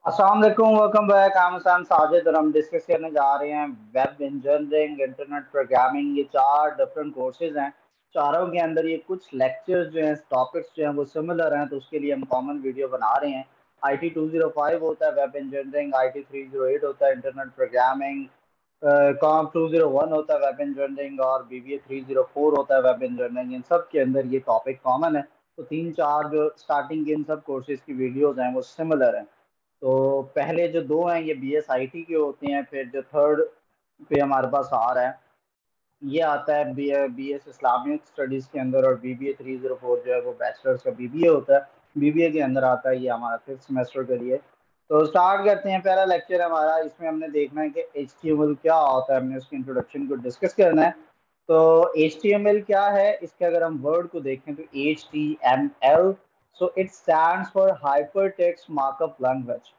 अस्सलाम वालेकुम, welcome back. I am Hasan Sajid और हम डिस्कस करने जा रहे हैं वेब इंजीनियरिंग, इंटरनेट प्रोग्रामिंग। ये चार डिफरेंट कोर्सेज हैं। चारों के अंदर ये कुछ लेक्चर्स जो हैं, टॉपिक्स जो हैं वो सिमिलर हैं, तो उसके लिए हम कॉमन वीडियो बना रहे हैं। IT 205 होता है वेब इंजीनियरिंग, IT 308 होता है इंटरनेट प्रोग्रामिंग, कॉम 201 होता है वेब इंजीनियरिंग और BBA 304 होता है वेब इंजीनियरिंग। इन सब के अंदर ये टॉपिक कॉमन है। तो तीन चार जो स्टार्टिंग के इन सब कोर्सेज की वीडियोज हैं वो सिमिलर हैं। तो पहले जो दो हैं ये BSIT के होते हैं, फिर जो थर्ड पे हमारे पास आ रहा है ये आता है BS इस्लामिक स्टडीज के अंदर, और BBA 304 जो है वो बैचलर्स का BBA होता है। BBA के अंदर आता है ये हमारा फिफ्थ सेमेस्टर के लिए। तो स्टार्ट करते हैं। पहला लेक्चर हमारा, इसमें हमने देखना है कि HTML क्या होता है, हमने उसके इंट्रोडक्शन को डिस्कस करना है। तो HTML क्या है, इसके अगर हम वर्ड को देखें तो HTML, so it stands for hyper text markup language.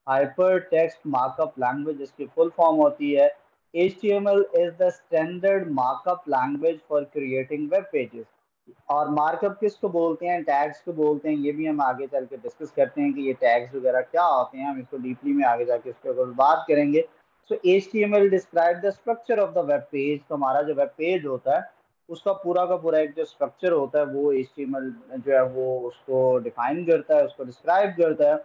Hyper text markup language इसकी फुल फॉर्म होती है। HTML is the standard markup language for creating web pages. और मार्कअप किसको बोलते हैं, टैग्स को बोलते हैं। ये भी हम आगे चल के डिस्कस करते हैं कि ये टैग्स वगैरह क्या होते हैं, हम इसको डीपली में आगे जाके इस पर बात करेंगे। सो HTML describe the structure of the web page. तो हमारा जो वेब पेज होता है उसका पूरा का पूरा एक जो स्ट्रक्चर होता है वो HTML जो है वो उसको डिफाइन करता है, उसको डिस्क्राइब करता है।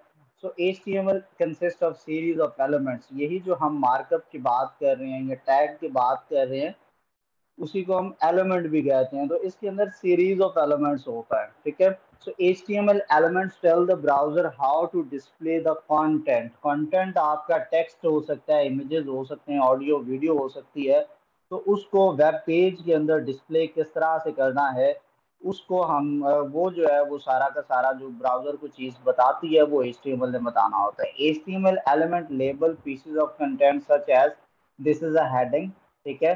So HTML consist of series of elements. यही जो हम मार्कअप की बात कर रहे हैं या टैग की बात कर रहे हैं उसी को हम एलिमेंट भी कहते हैं। तो इसके अंदर सीरीज ऑफ एलिमेंट्स होता है, ठीक है। So HTML elements tell the browser how to display the content. Content आपका टेक्स्ट हो सकता है, इमेजेस हो सकते हैं, ऑडियो वीडियो हो सकती है। तो उसको वेब पेज के अंदर डिस्प्ले किस तरह से करना है उसको हम वो जो है वो सारा का सारा जो ब्राउजर को चीज बताती है वो HTML ने बताना होता है। HTML element label pieces of content such as this is a heading, ठीक है,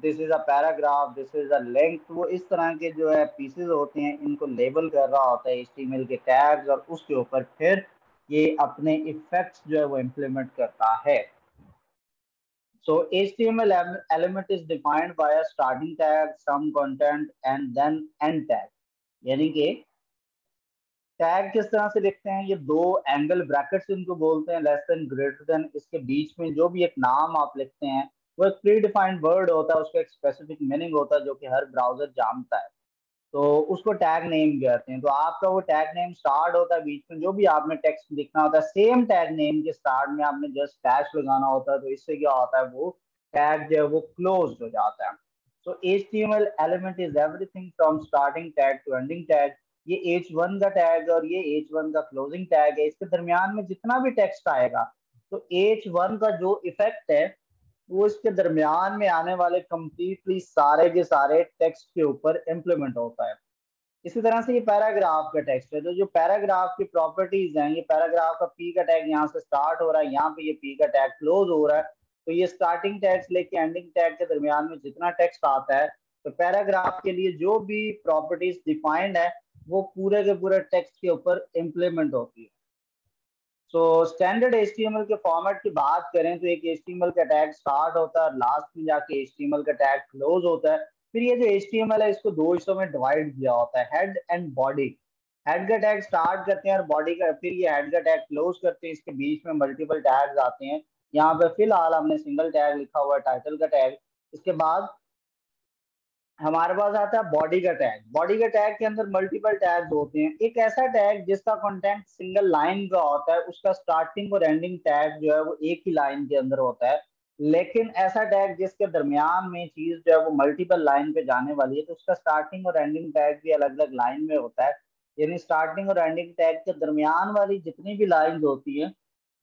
this is a paragraph, this is a link. वो इस तरह के जो है पीसेस होते हैं इनको लेबल कर रहा होता है HTML के टैग्स, और उसके ऊपर फिर ये अपने इफेक्ट्स जो है वो इम्प्लीमेंट करता है। So HTML element is defined by a starting tag, some content and then end tag। यानी कि टैग किस तरह से लिखते हैं, ये दो एंगल ब्रैकेट्स इनको बोलते हैं, लेस देन ग्रेटर देन। इसके बीच में जो भी एक नाम आप लिखते हैं वो एक प्री डिफाइंड वर्ड होता है, उसका एक स्पेसिफिक मीनिंग होता है जो कि हर ब्राउजर जानता है। तो उसको टैग नेम कहते हैं। तो आपका वो टैग नेम स्टार्ट होता है, बीच में जो भी आपने टेक्स्ट लिखना होता है सेम टैग नेम के स्टार्ट में आपने जस्ट डैश लगाना होता है। तो इससे क्या होता है, वो टैग जो है वो क्लोज हो जाता है। So HTML element is everything from starting tag to ending tag. ये H1 का टैग और ये H1 का क्लोजिंग टैग है। इसके दरमियान में जितना भी टेक्स्ट आएगा तो H1 का जो इफेक्ट है वो इसके दरमियान में आने वाले कंप्लीटली सारे के सारे टेक्स्ट के ऊपर इम्प्लीमेंट होता है। इसी तरह से ये पैराग्राफ का टेक्स्ट है। तो जो पैराग्राफ की प्रॉपर्टीज हैं, ये पैराग्राफ का पी का टैग यहाँ से स्टार्ट हो रहा है, यहाँ पे ये पी का टैग क्लोज हो रहा है। तो ये स्टार्टिंग टैग से लेके एंडिंग टैग के दरमियान में जितना टेक्स्ट आता है, तो पैराग्राफ के लिए जो भी प्रॉपर्टीज डिफाइंड है वो पूरे के पूरे टेक्स्ट के ऊपर इम्प्लीमेंट होती है। सो स्टैंडर्ड HTML के फॉर्मेट की बात करें तो एक HTML का टैग स्टार्ट होता है और लास्ट में जाके HTML का टैग क्लोज होता है। फिर ये जो HTML है इसको दो हिस्सों में डिवाइड किया होता है, हेड एंड बॉडी। हेड का टैग स्टार्ट करते हैं और बॉडी का, फिर ये हेड का टैग क्लोज करते हैं। इसके बीच में मल्टीपल टैग्स आते हैं। यहाँ पे फिलहाल हमने सिंगल टैग लिखा हुआ है, टाइटल का टैग। इसके बाद हमारे पास आता है बॉडी का टैग। बॉडी का टैग के अंदर मल्टीपल टैग्स होते हैं। एक ऐसा टैग जिसका कंटेंट सिंगल लाइन का होता है, उसका स्टार्टिंग और एंडिंग टैग जो है वो एक ही लाइन के अंदर होता है। लेकिन ऐसा टैग जिसके दरमियान में चीज जो है वो मल्टीपल लाइन पे जाने वाली है तो उसका स्टार्टिंग और एंडिंग टैग भी अलग अलग लाइन में होता है। यानी स्टार्टिंग और एंडिंग टैग के दरमियान वाली जितनी भी लाइन होती है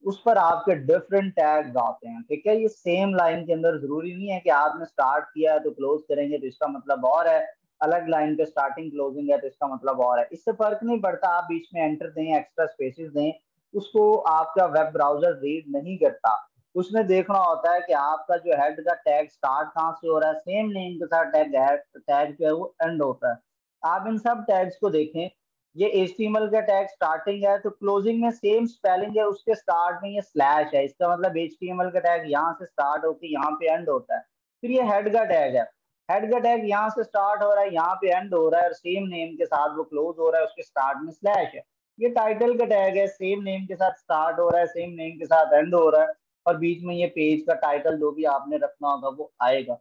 उस पर आपके डिफरेंट टैग्स आते हैं, ठीक है। ये सेम लाइन के अंदर जरूरी नहीं है कि आपने स्टार्ट किया है तो क्लोज करेंगे तो इसका मतलब और है, अलग लाइन पे स्टार्टिंग क्लोजिंग है तो इसका मतलब और है। इससे फर्क नहीं पड़ता, आप बीच में एंटर दें, एक्स्ट्रा स्पेसेस दें, उसको आपका वेब ब्राउजर रीड नहीं करता। उसने देखना होता है कि आपका जो हेड का टैग स्टार्ट कहाँ से हो रहा है, सेम नेम के साथ टैग टैग जो है वो एंड होता है। आप इन सब टैग्स को देखें। ये HTML का टैग स्टार्टिंग है तो क्लोजिंग में सेम स्पेलिंग है, उसके स्टार्ट में ये स्लैश है। इसका मतलब HTML का टैग यहाँ से स्टार्ट होकर यहाँ पे एंड होता है। फिर ये हेड का टैग है। हेड का टैग यहाँ से स्टार्ट हो रहा है, यहाँ पे एंड हो रहा है और सेम नेम के साथ वो क्लोज हो रहा है, उसके स्टार्ट में स्लैश है। ये टाइटल का टैग है, सेम नेम के साथ स्टार्ट हो रहा है, सेम नेम के साथ एंड हो रहा है, और बीच में ये पेज का टाइटल जो भी आपने रखना होगा वो आएगा।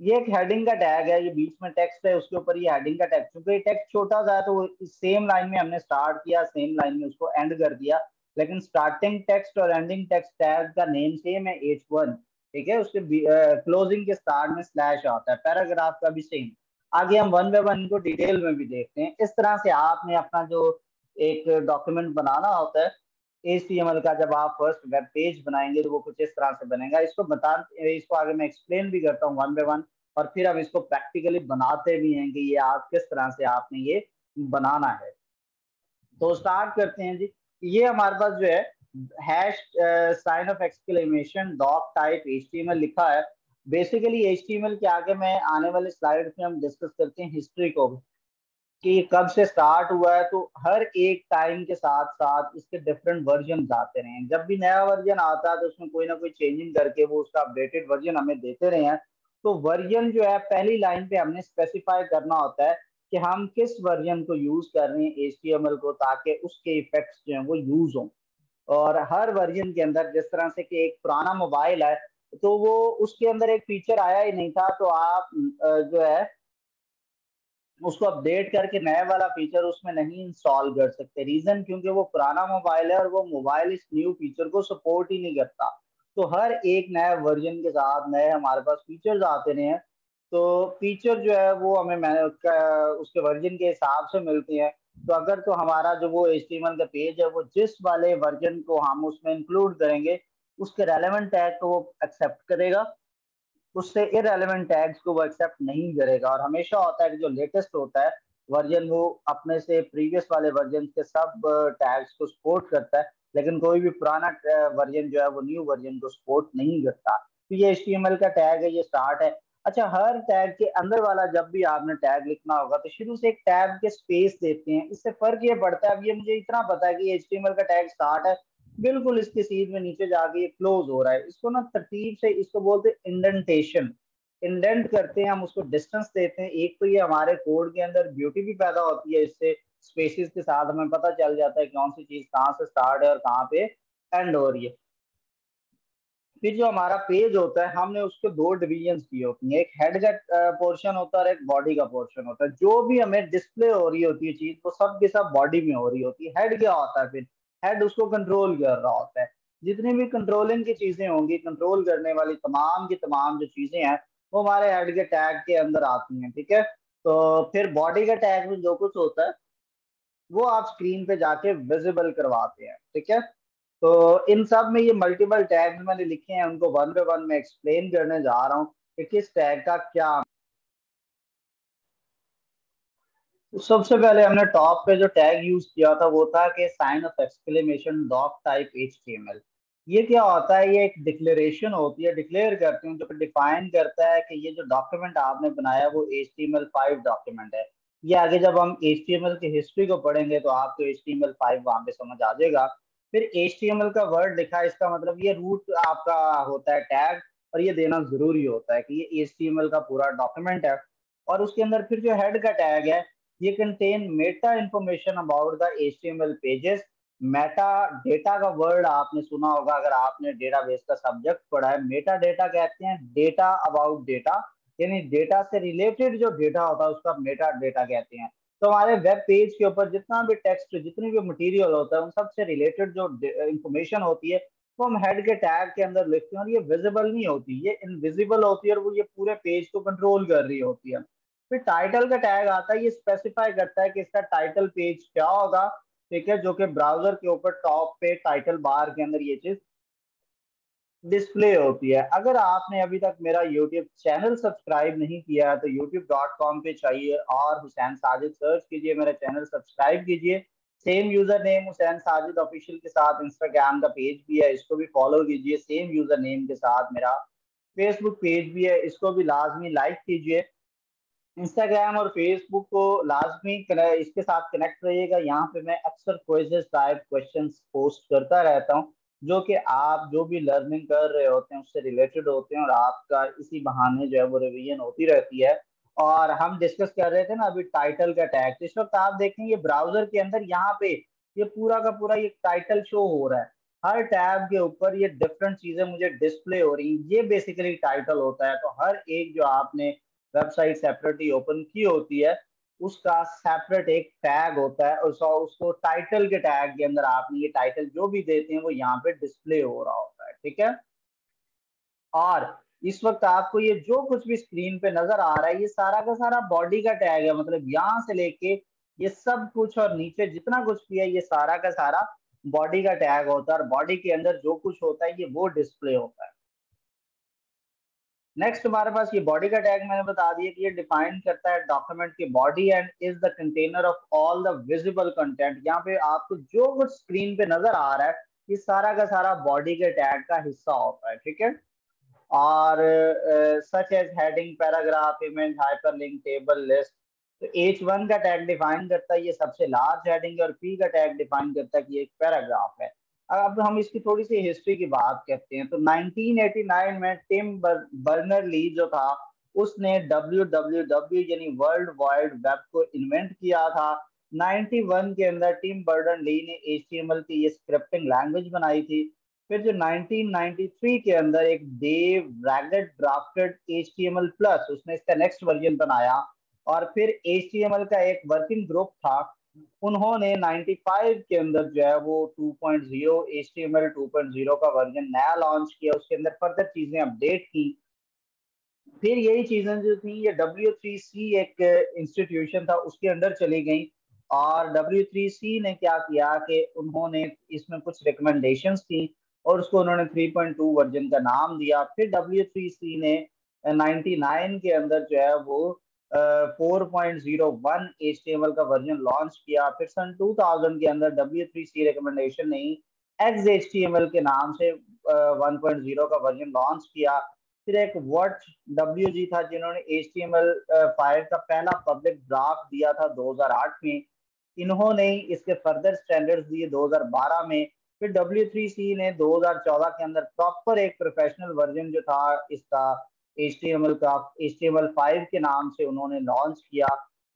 ये एक हेडिंग का टैग है, ये बीच में टेक्स्ट है, उसके ऊपर ये हेडिंग का टैग, क्योंकि ये टेक्स्ट छोटा सा है तो सेम लाइन में हमने स्टार्ट किया, सेम लाइन में उसको एंड कर दिया, लेकिन स्टार्टिंग टेक्स्ट और एंडिंग टेक्स्ट टैग का नेम सेम है, H1। ठीक है, उसके क्लोजिंग के स्टार्ट में स्लैश आता है, पैराग्राफ का भी सेम। आगे हम वन बाय वन इनको डिटेल में भी देखते हैं। इस तरह से आपने अपना जो एक डॉक्यूमेंट बनाना होता है HTML का, जब आप फर्स्ट वेब पेज बनाएंगे तो वो कुछ इस तरह से बनेगा। इसको आगे मैं एक्सप्लेन भी करता हूँ वन बाय वन, और फिर हम इसको प्रैक्टिकली बनाते भी हैं कि ये आप किस तरह से आपने ये बनाना है। तो स्टार्ट करते हैं जी। ये हमारे पास जो है hash sign of exclamation doc type HTML लिखा है। बेसिकली HTML के आगे मैं आने वाले स्लाइड में हम डिस्कस करते हैं हिस्ट्री को, कि कब से स्टार्ट हुआ है। तो हर एक टाइम के साथ साथ इसके डिफरेंट वर्जन आते रहे हैं। जब भी नया वर्जन आता है तो उसमें कोई ना कोई चेंजिंग करके वो उसका अपडेटेड वर्जन हमें देते रहे हैं। तो वर्जन जो है पहली लाइन पे हमने स्पेसिफाई करना होता है कि हम किस वर्जन को यूज कर रहे हैं HTML को, ताकि उसके इफेक्ट्स जो हैं वो यूज हों। और हर वर्जन के अंदर, जिस तरह से कि एक पुराना मोबाइल है तो वो उसके अंदर एक फीचर आया ही नहीं था, तो आप जो है उसको अपडेट करके नया वाला फीचर उसमें नहीं इंस्टॉल कर सकते। रीजन क्योंकि वो पुराना मोबाइल है और वो मोबाइल इस न्यू फीचर को सपोर्ट ही नहीं करता। तो हर एक नए वर्जन के साथ नए हमारे पास फीचर्स आते रहे हैं। तो फीचर जो है वो हमें उसके वर्जन के हिसाब से मिलते हैं। तो अगर तो हमारा जो वो HTML का पेज है वो जिस वाले वर्जन को हम उसमें इंक्लूड करेंगे उसके रेलेवेंट टैग को वो एक्सेप्ट करेगा, उससे इररेलेवेंट टैग्स को वो एक्सेप्ट नहीं करेगा। और हमेशा होता है कि जो लेटेस्ट होता है वर्जन वो अपने से प्रीवियस वाले वर्जन के सब टैग्स को सपोर्ट करता है, लेकिन कोई भी पुराना वर्जन जो है वो न्यू वर्जन को सपोर्ट नहीं करता। तो ये HTML का टैग है, ये स्टार्ट है। अच्छा, हर टैग के अंदर वाला जब भी आपने टैग लिखना होगा तो शुरू से एक टैग के स्पेस देते हैं। इससे फर्क ये पड़ता है, अब ये मुझे इतना पता है कि HTML का टैग स्टार्ट है, बिल्कुल इसके सीध में नीचे जाके ये क्लोज हो रहा है, इसको ना तरतीब से इसको बोलते हैं इंडेंटेशन। इंडेंट करते हैं हम, उसको डिस्टेंस देते हैं। एक तो ये हमारे कोड के अंदर ब्यूटी भी पैदा होती है, इससे स्पेसिस के साथ हमें पता चल जाता है कौन सी चीज कहाँ से स्टार्ट है और कहाँ पे एंड हो रही है। फिर जो हमारा पेज होता है हमने उसको दो डिविजन किए होती हैं, एक हेड का पोर्शन होता है और एक बॉडी का पोर्शन होता है। जो भी हमें डिस्प्ले हो रही होती है चीज वो सब के सब बॉडी में हो रही होती है। हेड क्या होता है, फिर हेड उसको कंट्रोल कर रहा होता है। जितनी भी कंट्रोलिंग की चीजें होंगी, कंट्रोल करने वाली तमाम की तमाम जो चीजें हैं वो हमारे हेड के टैग के अंदर आती हैं। ठीक है, तो फिर बॉडी का टैग में जो कुछ होता है वो आप स्क्रीन पे जाके विजिबल करवाते हैं। ठीक है, तो इन सब में ये मल्टीपल टैग्स मैंने लिखे हैं, उनको वन बाय वन में एक्सप्लेन करने जा रहा हूँ कि किस टैग का क्या। तो सबसे पहले हमने टॉप पे जो टैग यूज किया था वो था कि sign of exclamation doc type HTML। ये क्या होता है, ये एक डिक्लेरेशन होती है, डिक्लेयर करते हैं, जो डिफाइन करता है कि ये जो डॉक्यूमेंट आपने बनाया वो HTML5 डॉक्यूमेंट है। ये आगे जब हम HTML की हिस्ट्री को पढ़ेंगे तो आपको HTML5 वहां पे समझ आ जाएगा। फिर HTML का वर्ड लिखा है, इसका मतलब ये रूट आपका होता है टैग, और ये देना जरूरी होता है कि ये HTML का पूरा डॉक्यूमेंट है। और उसके अंदर फिर जो हेड का टैग है, ये contain Meta information about the HTML pages. Meta data का वर्ड आपने सुना होगा अगर आपने डेटाबेस का सब्जेक्ट पढ़ा है। मेटा डेटा कहते हैं डेटा अबाउट डेटा, यानी डेटा से रिलेटेड जो डेटा होता है उसका मेटा डेटा कहते हैं। तो हमारे वेब पेज के ऊपर जितना भी टेक्स्ट, जितनी भी मटेरियल होता है उन सबसे रिलेटेड जो इंफॉर्मेशन होती है वो हम हेड के टैग के अंदर लिखते हैं, और ये विजिबल नहीं होती, ये इनविजिबल होती है, और वो ये पूरे पेज को कंट्रोल कर रही होती है। फिर टाइटल का टैग आता है, ये स्पेसिफाई करता है कि इसका टाइटल पेज क्या होगा। ठीक है, जो कि ब्राउजर के ऊपर टॉप पे टाइटल बार के अंदर ये चीज डिस्प्ले होती है। अगर आपने अभी तक मेरा यूट्यूब चैनल सब्सक्राइब नहीं किया है तो youtube.com पे चाहिए और हुसैन साजिद सर्च कीजिए, मेरा चैनल सब्सक्राइब कीजिए। Same user name Hussain Sajid official के साथ इंस्टाग्राम का पेज भी है, इसको भी फॉलो कीजिए। सेम यूजर नेम के साथ मेरा फेसबुक पेज भी है, इसको भी लाजमी लाइक कीजिए। इंस्टाग्राम और फेसबुक को लाजमी इसके साथ कनेक्ट रहिएगा। यहाँ पे मैं अक्सर क्विज़ेस टाइप क्वेश्चंस पोस्ट करता रहता हूँ, जो कि आप जो भी लर्निंग कर रहे होते हैं उससे रिलेटेड होते हैं, और आपका इसी बहाने जो है वो रिवीजन होती रहती है। और हम डिस्कस कर रहे थे ना अभी टाइटल का टैग, इस वक्त आप देखेंगे ब्राउजर के अंदर यहाँ पे ये पूरा का पूरा ये टाइटल शो हो रहा है। हर टैब के ऊपर ये डिफरेंट चीजें मुझे डिस्प्ले हो रही हैं, ये बेसिकली टाइटल होता है। तो हर एक जो आपने वेबसाइट सेपरेटली ओपन की होती है उसका सेपरेट एक टैग होता है, और उसको टाइटल के टैग के अंदर आपने ये टाइटल जो भी देते हैं वो यहाँ पे डिस्प्ले हो रहा होता है, ठीक है। और इस वक्त आपको ये जो कुछ भी स्क्रीन पे नजर आ रहा है ये सारा का सारा बॉडी का टैग है, मतलब यहाँ से लेके ये सब कुछ और नीचे जितना कुछ भी है ये सारा का सारा बॉडी का टैग होता है, और बॉडी के अंदर जो कुछ होता है ये वो डिस्प्ले होता है। नेक्स्ट हमारे पास ये बॉडी का टैग मैंने बता दिया कि ये डिफाइन करता है डॉक्यूमेंट की body and is the container of all the visible content. यहाँ पे आपको जो कुछ स्क्रीन पे नजर आ रहा है ये सारा का सारा बॉडी के टैग का हिस्सा होता है, ठीक है। और such as heading, paragraph, image, hyperlink, table, list. तो H1 का टैग डिफाइन करता है ये सबसे लार्ज हेडिंग है, और P का टैग डिफाइन करता है कि ये एक पैराग्राफ है। अब हम इसकी थोड़ी सी हिस्ट्री की बात करते हैं। तो 1989 में टिम बर्नर ली जो था उसने WWW यानी वर्ल्ड वाइड वेब को इन्वेंट किया था। 91 के अंदर टिम बर्नर ली ने HTML की ये स्क्रिप्टिंग लैंग्वेज बनाई थी। फिर जो 1993 के अंदर एक डेव रैगेट ड्राफ्टेड HTML प्लस उसने इसका नेक्स्ट वर्जन बनाया। और फिर HTML का एक वर्किंग ग्रुप था, उन्होंने 95 के अंदर जो है वो 2.0 HTML 2.0 का वर्जन नया लॉन्च किया, उसके अंदर फर्दर चीजें अपडेट की। फिर यही चीजें जो थी ये W3C एक इंस्टीट्यूशन था उसके अंदर चली गई। और W3C ने क्या किया कि उन्होंने इसमें कुछ रिकमेंडेशंस थी और उसको उन्होंने 3.2 वर्जन का नाम दिया। फिर W3C ने 99 के अंदर जो है वो 4.01 HTML का वर्जन लॉन्च किया। फिर सन 2000 के अंदर W3C रिकमेंडेशन ने XHTML के नाम से 1.0 का वर्जन लॉन्च किया। फिर एक वॉट WG था जिन्होंने HTML5 का पहला पब्लिक ड्राफ्ट दिया था 2008 में। इन्होंने इसके फर्दर स्टैंडर्ड्स दिए 2012 में। फिर W3C ने 2014 के अंदर प्रॉपर एक प्रोफेशनल वर्जन जो था इसका HTML का HTML5 के नाम से उन्होंने लॉन्च किया।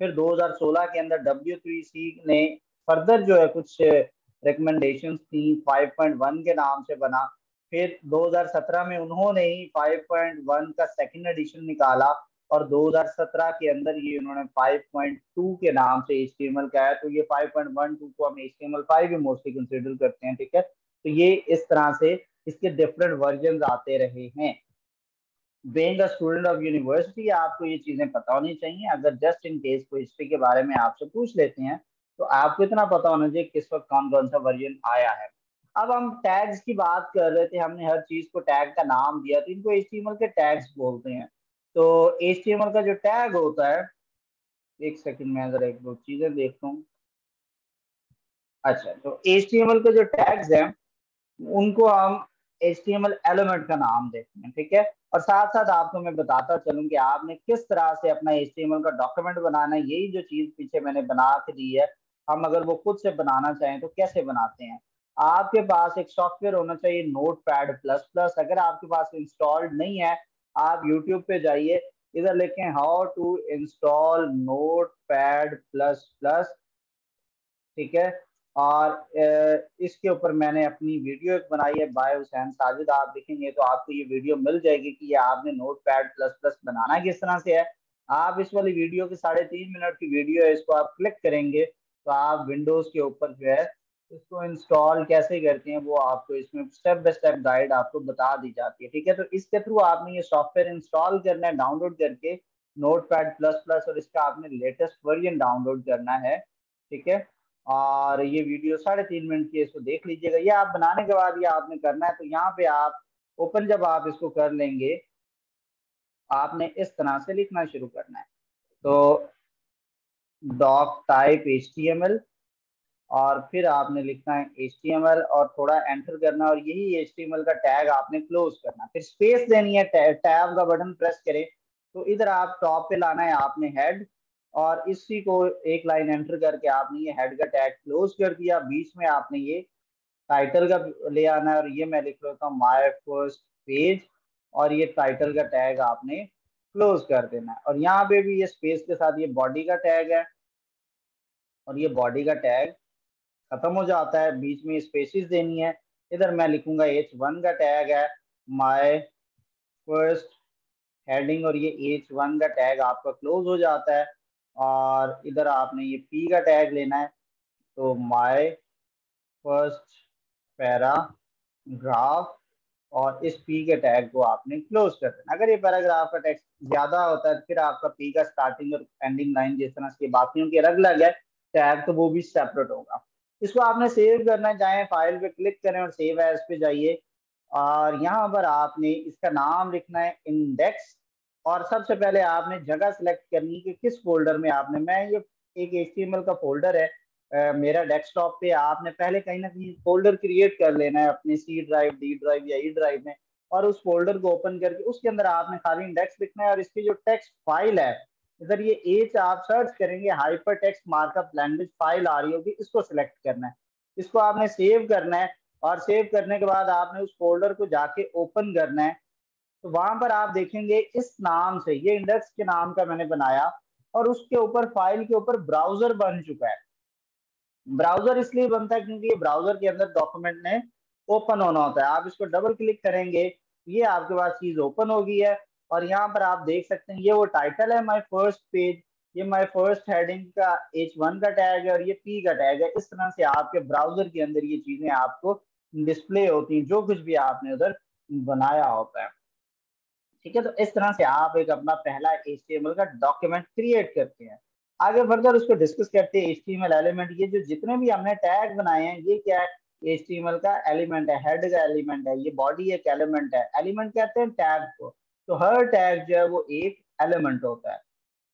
फिर 2016 के अंदर W3C ने फर्दर जो है कुछ रिकमेंडेशंस थी 5.1 के नाम से बना। फिर 2017 में उन्होंने ही 5.1 का सेकंड एडिशन निकाला, और 2017 के अंदर ये उन्होंने 5.2 के नाम से HTML का है। तो ये 5.12 को हम HTML5 भी मोस्टली कंसिडर करते हैं, ठीक है। तो ये इस तरह से इसके डिफरेंट वर्जन आते रहे हैं। Being a student of university आपको ये चीजें पता होनी चाहिए। अगर जस्ट इन केस कोई हिस्ट्री के बारे में आपसे पूछ लेते हैं तो आपको इतना पता होना चाहिए किस वक्त कौन कौन सा वर्जन आया है। अब हम टैग्स की बात कर रहे थे, हमने हर चीज को टैग का नाम दिया, तो इनको HTML के टैग्स बोलते हैं। तो HTML का जो टैग होता है, एक सेकंड में अगर एक दो चीजें देखता हूँ। अच्छा, तो HTML के जो टैग्स हैं उनको हम HTML एलिमेंट का नाम देते हैं, ठीक है। और साथ साथ आपको मैं बताता चलूं कि आपने किस तरह से अपना HTML का डॉक्यूमेंट बनाना है। यही जो चीज पीछे मैंने बना के दी है, हम अगर वो खुद से बनाना चाहें तो कैसे बनाते हैं। आपके पास एक सॉफ्टवेयर होना चाहिए नोटपैड प्लस प्लस। अगर आपके पास इंस्टॉल्ड नहीं है, आप यूट्यूब पे जाइए, इधर लिखें how to install notepad plus plus, ठीक है। और इसके ऊपर मैंने अपनी वीडियो एक बनाई है बाय हुसैन साजिद। आप देखेंगे तो आपको ये वीडियो मिल जाएगी कि ये आपने नोट पैड प्लस प्लस बनाना किस तरह से है। आप इस वाली वीडियो की 3.5 मिनट की वीडियो है, इसको आप क्लिक करेंगे तो आप विंडोज के ऊपर जो है इसको इंस्टॉल कैसे करते हैं वो आपको इसमें स्टेप बाय स्टेप गाइड आपको बता दी जाती है, ठीक है। तो इसके थ्रू आपने ये सॉफ्टवेयर इंस्टॉल करना है डाउनलोड करके नोट पैड प्लस प्लस, और इसका आपने लेटेस्ट वर्जन डाउनलोड करना है, ठीक है। और ये वीडियो 3.5 मिनट की है, इसको देख लीजिएगा। ये आप बनाने के बाद ये आपने करना है, तो यहाँ पे आप ओपन जब आप इसको कर लेंगे आपने इस तरह से लिखना शुरू करना है। तो डॉक टाइप HTML, और फिर आपने लिखना है HTML और थोड़ा एंटर करना, और यही HTML का टैग आपने क्लोज करना। फिर स्पेस देनी है, टैब का बटन प्रेस करें तो इधर आप टॉप पे लाना है आपने हेड, और इसी को एक लाइन एंटर करके आपने ये हेड का टैग क्लोज कर दिया। बीच में आपने ये टाइटल का ले आना है, और ये मैं लिख लेता हूँ माय फर्स्ट पेज, और ये टाइटल का टैग आपने क्लोज कर देना है। और यहाँ पे भी ये स्पेस के साथ ये बॉडी का टैग है, और ये बॉडी का टैग खत्म हो जाता है, बीच में स्पेसिस देनी है। इधर मैं लिखूंगा H1 का टैग है माय फर्स्ट हेडिंग, और ये H1 का टैग आपका क्लोज हो जाता है। और इधर आपने ये P का टैग लेना है, तो माय फर्स्ट पैराग्राफ, और इस पी के टैग को आपने क्लोज कर देना। अगर ये पैराग्राफ का टेक्स्ट ज्यादा होता है तो फिर आपका पी का स्टार्टिंग और एंडिंग लाइन जिस तरह से बाकियों के अलग अलग है टैग, तो वो भी सेपरेट होगा। इसको आपने सेव करना है, चाहे फाइल पे क्लिक करें और सेव एज पे जाइए, और यहाँ पर आपने इसका नाम लिखना है इंडेक्स। और सबसे पहले आपने जगह सेलेक्ट करनी है कि किस फोल्डर में आपने, मैं ये एक HTML का फोल्डर है मेरा डेस्कटॉप पे, आपने पहले कहीं ना कहीं फोल्डर क्रिएट कर लेना है अपने C ड्राइव, D ड्राइव या E ड्राइव में, और उस फोल्डर को ओपन करके उसके अंदर आपने खाली इंडेक्स लिखना है। और इसकी जो टेक्स्ट फाइल है, इधर ये एच आप सर्च करेंगे, hyper text markup language file आ रही होगी, इसको सिलेक्ट करना है, इसको आपने सेव करना है। और सेव करने के बाद आपने उस फोल्डर को जाके ओपन करना है, तो वहां पर आप देखेंगे इस नाम से, ये इंडेक्स के नाम का मैंने बनाया, और उसके ऊपर फाइल के ऊपर ब्राउजर बन चुका है। ब्राउजर इसलिए बनता है क्योंकि ये ब्राउजर के अंदर डॉक्यूमेंट ने ओपन होना होता है। आप इसको डबल क्लिक करेंगे, ये आपके पास चीज ओपन हो गई है। और यहाँ पर आप देख सकते हैं ये वो टाइटल है माय फर्स्ट पेज, ये माय फर्स्ट हेडिंग का H1 का टैग है, और ये P का टैग है। इस तरह से आपके ब्राउजर के अंदर ये चीजें आपको डिस्प्ले होती हैं, जो कुछ भी आपने उधर बनाया होता है। ठीक है, तो इस तरह से आप एक अपना पहला HTML का डॉक्यूमेंट क्रिएट करते हैं। आगे फर्दर उसको डिस्कस करते हैं। HTML एलिमेंट, ये जो जितने भी हमने टैग बनाए हैं ये क्या है, HTML का एलिमेंट है, हेड का एलिमेंट है, ये बॉडी एक एलिमेंट है। एलिमेंट कहते हैं टैग को, तो हर टैग जो है वो एक एलिमेंट होता है।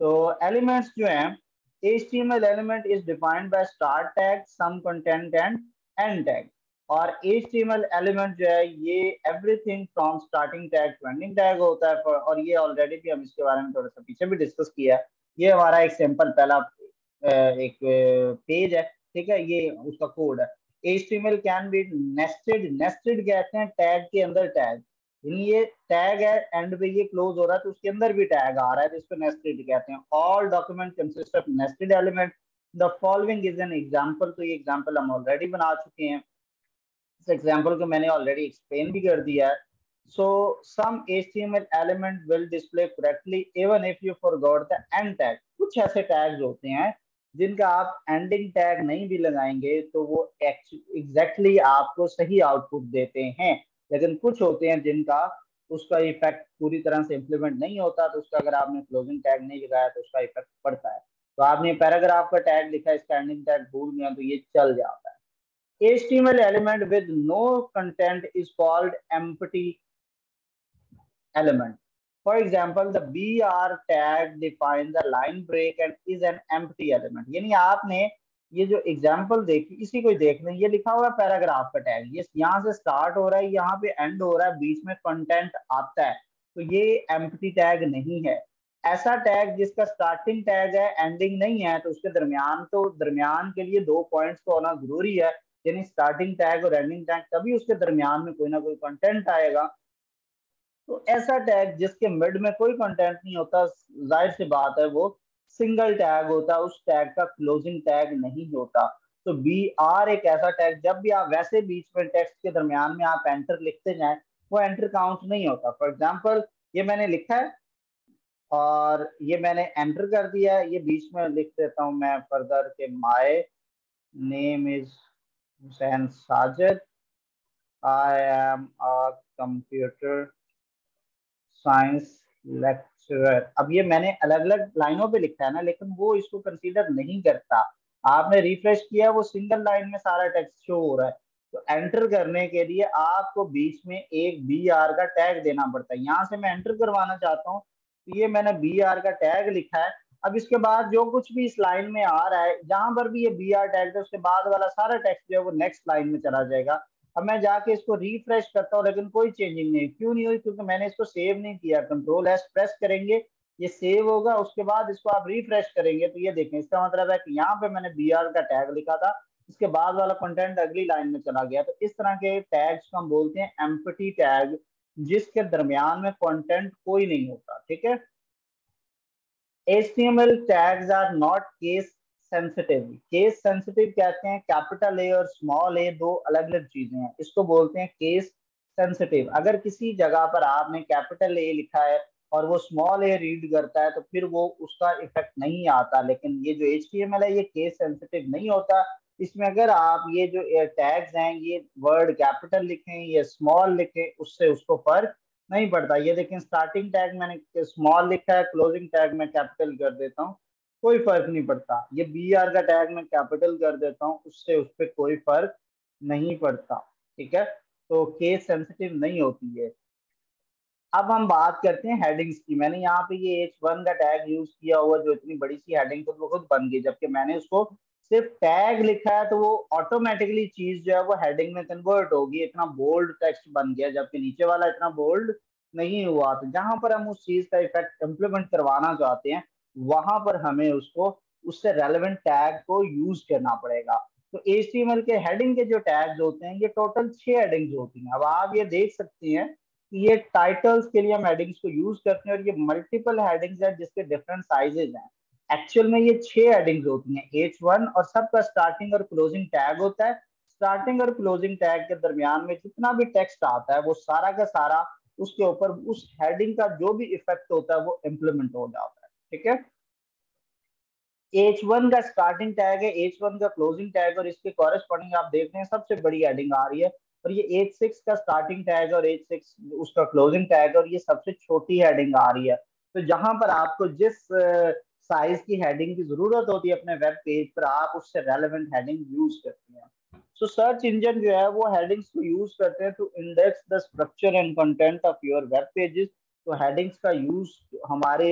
तो एलिमेंट्स जो हैं, HTML element is defined by start tag, some content and end tag. और HTML एलिमेंट जो है ये everything from starting tag to ending tag होता है। और ये ऑलरेडी भी हम इसके बारे में थोड़ा सा पीछे भी डिस्कस किया है। ये हमारा एक सिंपल पहला एक पेज है, ठीक है, ये उसका कोड है। HTML can be nested, nested कहते हैं टैग के अंदर टैग, यानी ये टैग है एंड पे ये क्लोज हो रहा है तो उसके अंदर भी टैग आ रहा है, तो इसको नेस्टेड कहते हैं। All document consist of nested element, the following is an example. तो ये एग्जांपल हम ऑलरेडी बना चुके हैं, इस एग्जांपल को मैंने ऑलरेडी एक्सप्लेन भी कर दिया है। सो सम HTML element will display correctly even if you forgot the end tag. कुछ ऐसे टैग्स होते हैं जिनका आप एंडिंग टैग नहीं भी लगाएंगे तो वो एग्जैक्टली आपको सही आउटपुट देते हैं, लेकिन कुछ होते हैं जिनका उसका इफेक्ट पूरी तरह से इम्प्लीमेंट नहीं होता, तो उसका अगर आपने क्लोजिंग टैग नहीं लगाया तो उसका इफेक्ट पड़ता है। तो आपने पैराग्राफ का टैग लिखा, इसका एंडिंग टैग भूल गया तो ये चल जाता है। HTML element with no content is called empty element. For example, the BR tag defines a line break and is an empty element. यानी आपने ये जो एग्जाम्पल देखी, इसी को देख लें, ये लिखा हुआ है पैराग्राफ का टैग, ये यहाँ से स्टार्ट हो रहा है, यहाँ पे एंड हो रहा है, बीच में कंटेंट आता है, तो ये एम्प्टी टैग नहीं है। ऐसा टैग जिसका स्टार्टिंग टैग है एंडिंग नहीं है, तो उसके दरमियान, तो दरमियान के लिए दो पॉइंट्स को होना जरूरी है, यानी स्टार्टिंग टैग और एंडिंग टैग, तभी उसके दरमियान में कोई ना कोई कंटेंट आएगा। तो ऐसा टैग जिसके मिड में कोई कंटेंट नहीं होता, जाहिर सी बात है वो सिंगल टैग होता है, उस टैग का क्लोजिंग टैग नहीं होता। तो BR एक ऐसा टैग, जब भी आप वैसे बीच में टेक्स्ट के दरमियान में आप एंटर लिखते जाएं, वो एंटर काउंट नहीं होता। फॉर एग्जाम्पल, ये मैंने लिखा है और ये मैंने एंटर कर दिया है, ये बीच में लिख देता हूं मैं फर्दर के my name is Hussain Sajid, I am a computer science lecturer. अब ये मैंने अलग अलग लाइनों पे लिखा है ना, लेकिन वो इसको कंसीडर नहीं करता। आपने रिफ्रेश किया, वो सिंगल लाइन में सारा टेक्स्ट शो हो रहा है। तो एंटर करने के लिए आपको बीच में एक BR का टैग देना पड़ता है। यहाँ से मैं एंटर करवाना चाहता हूँ, तो ये मैंने BR का टैग लिखा है। अब इसके बाद जो कुछ भी इस लाइन में आ रहा है, जहां पर भी ये BR टैग है, उसके बाद वाला सारा टेक्स्ट जो है वो नेक्स्ट लाइन में चला जाएगा। अब मैं जाके इसको रिफ्रेश करता हूँ, लेकिन कोई चेंजिंग नहीं, क्यों नहीं हुई, क्योंकि मैंने इसको सेव नहीं किया। Ctrl+S प्रेस करेंगे, ये सेव होगा, उसके बाद इसको आप रिफ्रेश करेंगे तो ये देखें, इसका मतलब है कि यहाँ पे मैंने BR का टैग लिखा था, इसके बाद वाला कंटेंट अगली लाइन में चला गया। तो इस तरह के टैग्स को हम बोलते हैं एम्प्टी टैग, जिसके दरमियान में कंटेंट कोई नहीं होता। ठीक है, HTML tags are not case sensitive. Case sensitive कहते हैं, कैपिटल ए और स्मॉल ए दो अलग अलग चीजें हैं, इसको बोलते हैं केस सेंसिटिव। अगर किसी जगह पर आपने कैपिटल ए लिखा है और वो स्मॉल ए रीड करता है तो फिर वो उसका इफेक्ट नहीं आता, लेकिन ये जो HTML है ये केस सेंसिटिव नहीं होता। इसमें अगर आप ये जो टैग्स हैं ये वर्ड कैपिटल लिखें या स्मॉल लिखें उससे उसको फर्क नहीं पड़ता। ये देखें, स्टार्टिंग टैग मैंने स्मॉल लिखा है, क्लोजिंग टैग मैं कैपिटल कर देता हूँ, कोई फर्क नहीं पड़ता। ये BR का टैग मैं कैपिटल कर देता हूँ, उससे उस पर कोई फर्क नहीं पड़ता। ठीक है, तो केस सेंसिटिव नहीं होती है। अब हम बात करते हैं हेडिंग्स की। मैंने यहाँ पे ये H1 का टैग यूज किया हुआ, जो इतनी बड़ी सी हेडिंग तो वो खुद बन गई, जबकि मैंने उसको सिर्फ टैग लिखा है तो वो ऑटोमेटिकली चीज जो है वो हेडिंग में कन्वर्ट होगी, इतना बोल्ड टेक्स्ट बन गया, जबकि नीचे वाला इतना बोल्ड नहीं हुआ। तो जहां पर हम उस चीज का इफेक्ट इम्प्लीमेंट करवाना चाहते हैं वहां पर हमें उसको उससे रेलेवेंट टैग को यूज करना पड़ेगा। तो HTML के हेडिंग के जो टैग्स होते हैं ये टोटल 6 हेडिंग्स होती हैं। अब आप ये देख सकते हैं ये टाइटल्स के लिए हम हेडिंग्स को यूज करते हैं और ये मल्टीपल हेडिंग्स हैं जिसके डिफरेंट साइजेस हैं। एक्चुअल में ये 6 हेडिंग्स होती हैं H1, और सबका स्टार्टिंग और क्लोजिंग टैग होता है। स्टार्टिंग और क्लोजिंग टैग के दरमियान में जितना भी टेक्स्ट आता है वो सारा का सारा उसके ऊपर उस हेडिंग का जो भी इफेक्ट होता है वो इम्प्लीमेंट हो जाता है। ठीक है, H1 का स्टार्टिंग टैग है, H1 का क्लोजिंग टैग, और इसके कॉरेस्पॉन्डिंग आप देख रहे हैं सबसे बड़ी हेडिंग आ रही है। और ये H6 का स्टार्टिंग टैग और H6 उसका क्लोजिंग टैग, और ये सबसे छोटी हेडिंग आ रही है। तो जहां पर आपको जिस साइज की हेडिंग की जरूरत होती है अपने वेब पेज पर, आप उससे रेलेवेंट हेडिंग यूज करते हैं। सो सर्च इंजन जो है वो हेडिंग्स को यूज करते हैं to index the structure and content of your web pages. तो हेडिंग्स का यूज हमारे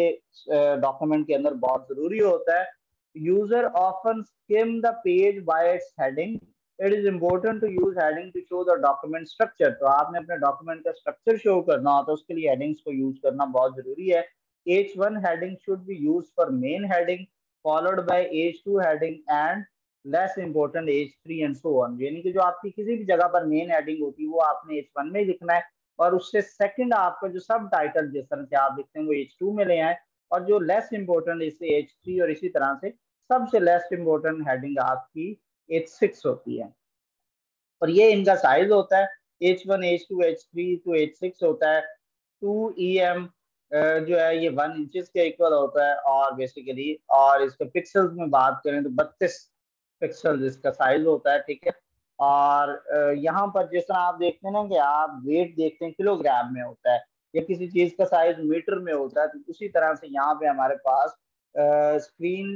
डॉक्यूमेंट के अंदर बहुत जरूरी होता है। User often skim the page by its heading. It is important to use heading to show the document structure. तो आपने अपने डॉक्यूमेंट का स्ट्रक्चर शो करना हो तो उसके लिए हेडिंग्स को यूज करना बहुत जरूरी है। H1 heading should be used for main heading, followed by H2 heading and less important H3 and so on। यानी कि जो आपकी किसी भी जगह पर मेन हेडिंग होती है वो आपने H1 में ही लिखना है, और उससे सेकंड आपका जो सब टाइटल जिस तरह से आप लिखते हैं वो H2 में ले आए, और जो लेस इंपॉर्टेंट इससे H3, और इसी तरह से सबसे लेस इंपॉर्टेंट हेडिंग आपकी H6 होती है। और ये इनका साइज होता है H1, H2, H3 to H6 होता है। 2 EM जो है ये 1 इंचेस के इक्वल होता है, और बेसिकली और इसके पिक्सल्स में बात करें तो 32 पिक्सल इसका साइज होता है। ठीक है, और यहाँ पर जिस तरह आप देखते हैं ना कि आप वेट देखते हैं किलोग्राम में होता है या किसी चीज का साइज मीटर में होता है, तो उसी तरह से यहाँ पे हमारे पास स्क्रीन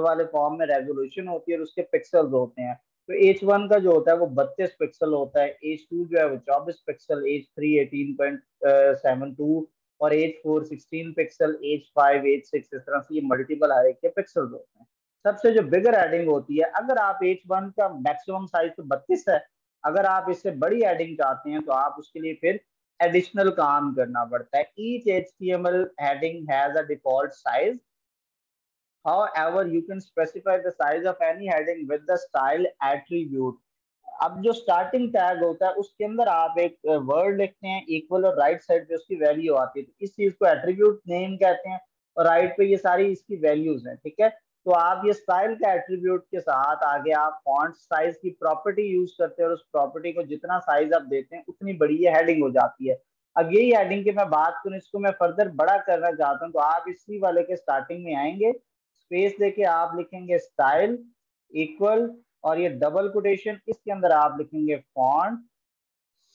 वाले फॉर्म में रेजोल्यूशन होती है और उसके पिक्सल्स होते हैं। तो H1 का जो होता है वो 32 पिक्सल होता है, H2 जो है वो 24 पिक्सल, H3 18.72, और H4 16 पिक्सल, H5 H6, इस तरह से ये मल्टीपल हर एक के पिक्सल्स होते हैं। सबसे जो बिगर एडिंग होती है, अगर आप H1 का मैक्सिमम साइज तो 32 है, अगर आप इससे बड़ी एडिंग चाहते हैं तो आप उसके लिए फिर एडिशनल काम करना पड़ता है। Each HTML heading has a default size. However, you can specify the size of any heading with the style attribute. अब जो स्टार्टिंग टैग होता है उसके अंदर आप एक वर्ड लिखते हैं इक्वल, और राइट साइड पे उसकी वैल्यू आती है, तो इस चीज को एट्रीब्यूट नेम कहते हैं, और राइट पे ये सारी इसकी वैल्यूज हैं। ठीक है, तो आप ये स्टाइल का एट्रीब्यूट के साथ आगे आप फॉन्ट साइज की प्रॉपर्टी यूज करते हैं, और उस प्रॉपर्टी को जितना साइज आप देते हैं उतनी बड़ी ये हेडिंग हो जाती है। अब यही हेडिंग की मैं बात करूं, इसको मैं फर्दर बड़ा करना चाहता हूं, तो आप इसी वाले के स्टार्टिंग में आएंगे, स्पेस देके आप लिखेंगे स्टाइल इक्वल, और ये डबल कोटेशन, इसके अंदर आप लिखेंगे फॉन्ट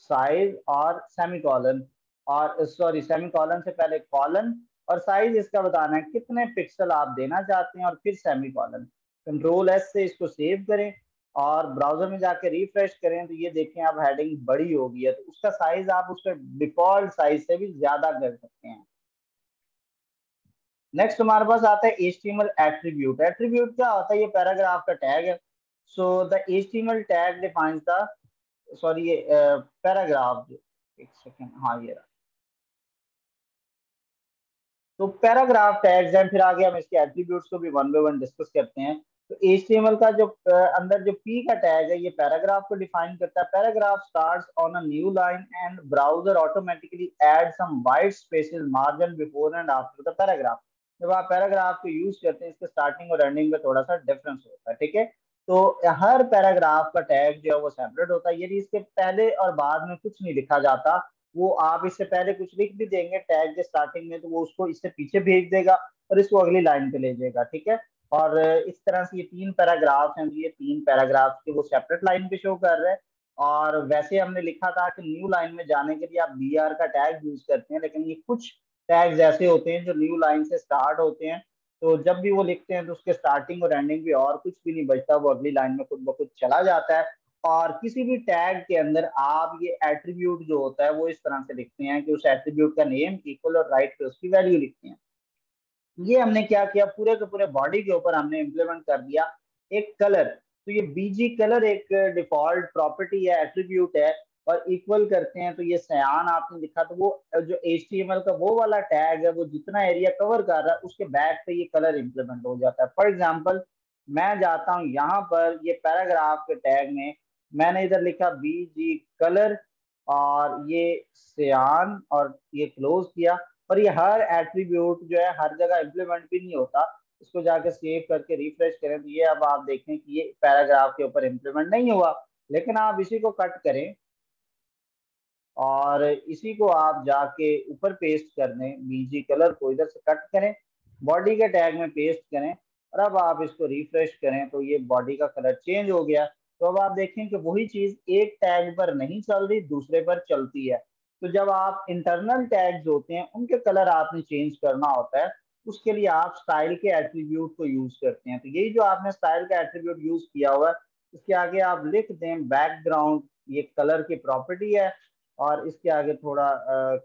साइज और सेमीकोलन, और सॉरी सेमीकोलन से पहले कॉलन, और साइज इसका बताना है कितने पिक्सल आप देना चाहते हैं, और फिर सेमीकोलन। कंट्रोल S से इसको सेव करें और ब्राउजर में जाके रिफ्रेश करें तो ये देखें अब हेडिंग बड़ी हो गई है, तो उसका साइज आप उसके डिफॉल्ट साइज से भी ज्यादा कर सकते हैं। नेक्स्ट हमारे पास आता है HTML एट्रीब्यूट। एट्रीब्यूट क्या होता है? ये पैराग्राफ का टैग है। So the HTML tag defines the, sorry ये पैराग्राफ, एक सेकेंड, हाँ ये रहा। तो पैराग्राफ टैग्स हैं, फिर आगे हम इसके एट्रीब्यूट्स को भी वन बाय वन डिस्कस करते हैं। तो HTML का जो अंदर जो P का टैग है ये पैराग्राफ को डिफाइन करता है। Paragraph starts on a new line and browser automatically add some white spaces margin before and after the paragraph. जब आप पैराग्राफ को यूज करते हैं, इसके स्टार्टिंग और एंडिंग में थोड़ा सा डिफरेंस होता है, ठीक है। तो हर पैराग्राफ का टैग जो है वो सेपरेट होता है, यदि इसके पहले और बाद में कुछ नहीं लिखा जाता, वो आप इससे पहले कुछ लिख भी देंगे टैग के स्टार्टिंग में, तो वो उसको इससे पीछे भेज देगा और इसको अगली लाइन पे ले जाएगा, ठीक है। और इस तरह से ये तीन पैराग्राफ हैं, तो ये तीन पैराग्राफ के वो सेपरेट लाइन पे शो कर रहे हैं। और वैसे हमने लिखा था कि न्यू लाइन में जाने के लिए आप बी आर का टैग यूज करते हैं, लेकिन ये कुछ टैग्स ऐसे होते हैं जो न्यू लाइन से स्टार्ट होते हैं, तो जब भी वो लिखते हैं तो उसके स्टार्टिंग और एंडिंग भी और कुछ भी नहीं बचता, वो अगली लाइन में खुद ब खुद चला जाता है। और किसी भी टैग के अंदर आप ये एट्रीब्यूट जो होता है वो इस तरह से लिखते हैं कि उस एट्रीब्यूट का नेम इक्वल और राइट पे उसकी वैल्यू लिखते हैं। ये हमने क्या किया, पूरे के पूरे बॉडी के ऊपर हमने इम्प्लीमेंट कर दिया एक कलर। तो ये बीजी कलर एक डिफॉल्ट प्रॉपर्टी है, एट्रीब्यूट है। और इक्वल करते हैं तो ये सयान आपने लिखा, तो वो जो HTML का वो वाला टैग है, वो जितना एरिया कवर कर रहा है उसके बैक पे ये कलर इम्प्लीमेंट हो जाता है। फॉर एग्जाम्पल, मैं जाता हूँ यहाँ पर ये पैराग्राफ के टैग में, मैंने इधर लिखा बीजी कलर और ये सयान और ये क्लोज किया। और ये हर एट्रीब्यूट जो है हर जगह इम्प्लीमेंट भी नहीं होता, इसको जाके सेव करके रिफ्रेश करें तो ये अब आप देखें कि ये पैराग्राफ के ऊपर इम्प्लीमेंट नहीं हुआ। लेकिन आप इसी को कट करें और इसी को आप जाके ऊपर पेस्ट कर दें, बीजी कलर को इधर से कट करें, बॉडी के टैग में पेस्ट करें, और अब आप इसको रिफ्रेश करें तो ये बॉडी का कलर चेंज हो गया। तो अब आप देखें कि वही चीज एक टैग पर नहीं चल रही, दूसरे पर चलती है। तो जब आप इंटरनल टैग्स होते हैं उनके कलर आपने चेंज करना होता है, उसके लिए आप स्टाइल के एट्रीब्यूट को यूज करते हैं। तो यही जो आपने स्टाइल का एट्रीब्यूट यूज किया हुआ है, इसके आगे आप लिख दें बैकग्राउंड, ये कलर की प्रॉपर्टी है, और इसके आगे थोड़ा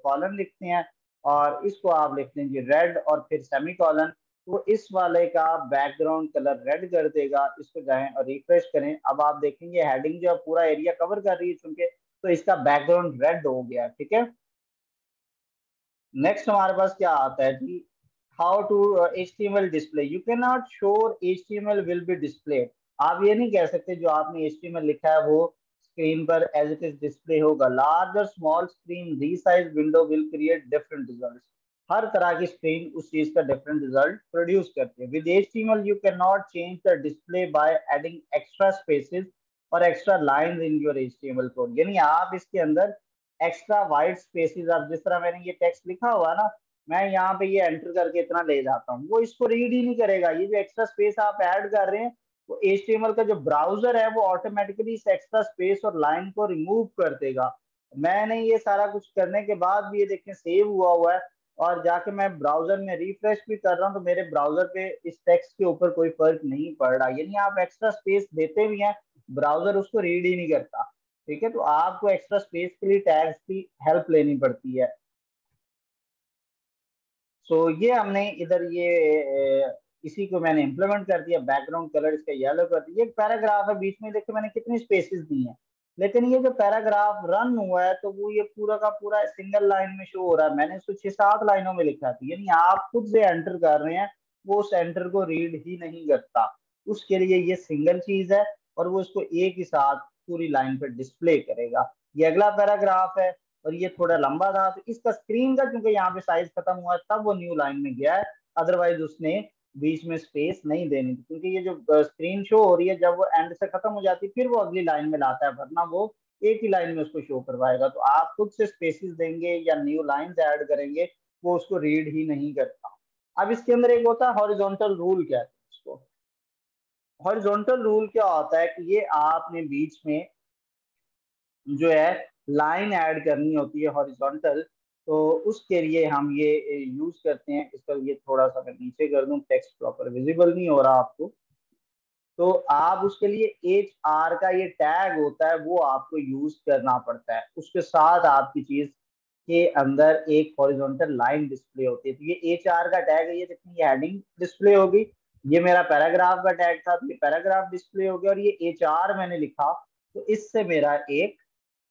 कॉलन लिखते हैं, और इसको आप लिखते हैं जी रेड और फिर सेमी कॉलन। तो इस वाले का बैकग्राउंड कलर रेड कर देगा। इसको जाएं और रिफ्रेश करें, अब आप देखेंगे हेडिंग जो है पूरा एरिया कवर कर रही है चूंकि, तो इसका बैकग्राउंड रेड हो गया, ठीक है। नेक्स्ट हमारे पास क्या आता है जी, how to HTML display, you can not sure HTML will be display. आप ये नहीं कह सकते जो आपने HTML लिखा है वो स्क्रीन पर एज इट इज डिस्प्ले होगा। लार्ज और small screen resize window will create different results. हर तरह की स्क्रीन उस चीज का डिफरेंट रिजल्ट प्रोड्यूस करती है। With HTML you can not change the display by adding extra spaces और extra lines in your HTML code. यानी आप इसके अंदर एक्स्ट्रा वाइट स्पेसेस, अब जिस तरह मैंने ये टेक्स्ट लिखा हुआ ना, मैं यहाँ पे ये एंटर करके इतना ले जाता हूँ, वो इसको रीड ही नहीं करेगा। ये जो एक्स्ट्रा स्पेस आप ऐड कर रहे हैं, वो HTML का जो ब्राउजर है वो ऑटोमेटिकली इस एक्स्ट्रा स्पेस और लाइन को रिमूव कर देगा। मैंने ये सारा कुछ करने के बाद भी ये देखें सेव हुआ हुआ है, और जाके मैं ब्राउजर में रिफ्रेश भी कर रहा हूँ तो मेरे ब्राउजर पे इस टेक्स्ट के ऊपर कोई फर्क नहीं पड़ रहा। यानी आप एक्स्ट्रा स्पेस देते भी हैं, ब्राउजर उसको रीड ही नहीं करता, ठीक है। तो आपको एक्स्ट्रा स्पेस के लिए टैग्स की हेल्प लेनी पड़ती है। सो ये हमने इधर ये इसी को मैंने इम्प्लीमेंट कर दिया, बैकग्राउंड कलर इसका येलो कर दिया। एक पैराग्राफ है, बीच में देखो मैंने कितनी स्पेसेस दी हैं, लेकिन ये जो पैराग्राफ रन हुआ है तो वो ये पूरा का पूरा सिंगल लाइन में शो हो रहा है। मैंने इसको 6-7 लाइनों में लिखा था, यानी आप खुद से एंटर कर रहे हैं, वो उस एंटर को रीड ही नहीं करता। उसके लिए ये सिंगल चीज है, और वो इसको एक ही साथ पूरी लाइन पर डिस्प्ले करेगा। ये अगला पैराग्राफ है, और ये थोड़ा लंबा था तो इसका स्क्रीन का क्योंकि यहाँ पे साइज खत्म हुआ है तब वो न्यू लाइन में गया है, अदरवाइज उसने बीच में स्पेस नहीं देनी थी, क्योंकि ये जो स्क्रीन शो हो रही है जब वो एंड से खत्म हो जाती है फिर वो अगली लाइन में लाता है, वरना वो एक ही लाइन में उसको शो करवाएगा। तो आप खुद से स्पेसिस देंगे या न्यू लाइंस ऐड करेंगे, वो उसको रीड ही नहीं करता। अब इसके अंदर एक होता है हॉरिजॉन्टल रूल, कहते हैं इसको। हॉरिजॉन्टल रूल क्या होता है कि ये आपने बीच में जो है लाइन ऐड करनी होती है हॉरिजॉन्टल, तो उसके लिए हम ये यूज करते हैं इसका। ये थोड़ा सा मैं नीचे कर दूं, टेक्स्ट प्रॉपर विजिबल नहीं हो रहा आपको, तो आप उसके लिए HR का ये टैग होता है वो आपको यूज करना पड़ता है। उसके साथ आपकी चीज के अंदर एक हॉरिजॉन्टल लाइन डिस्प्ले होती है। तो ये HR का टैग है, ये देखिए ये हेडिंग डिस्प्ले होगी, ये मेरा पैराग्राफ का टैग था तो ये पैराग्राफ डिस्प्ले हो गया, और ये HR मैंने लिखा तो इससे मेरा एक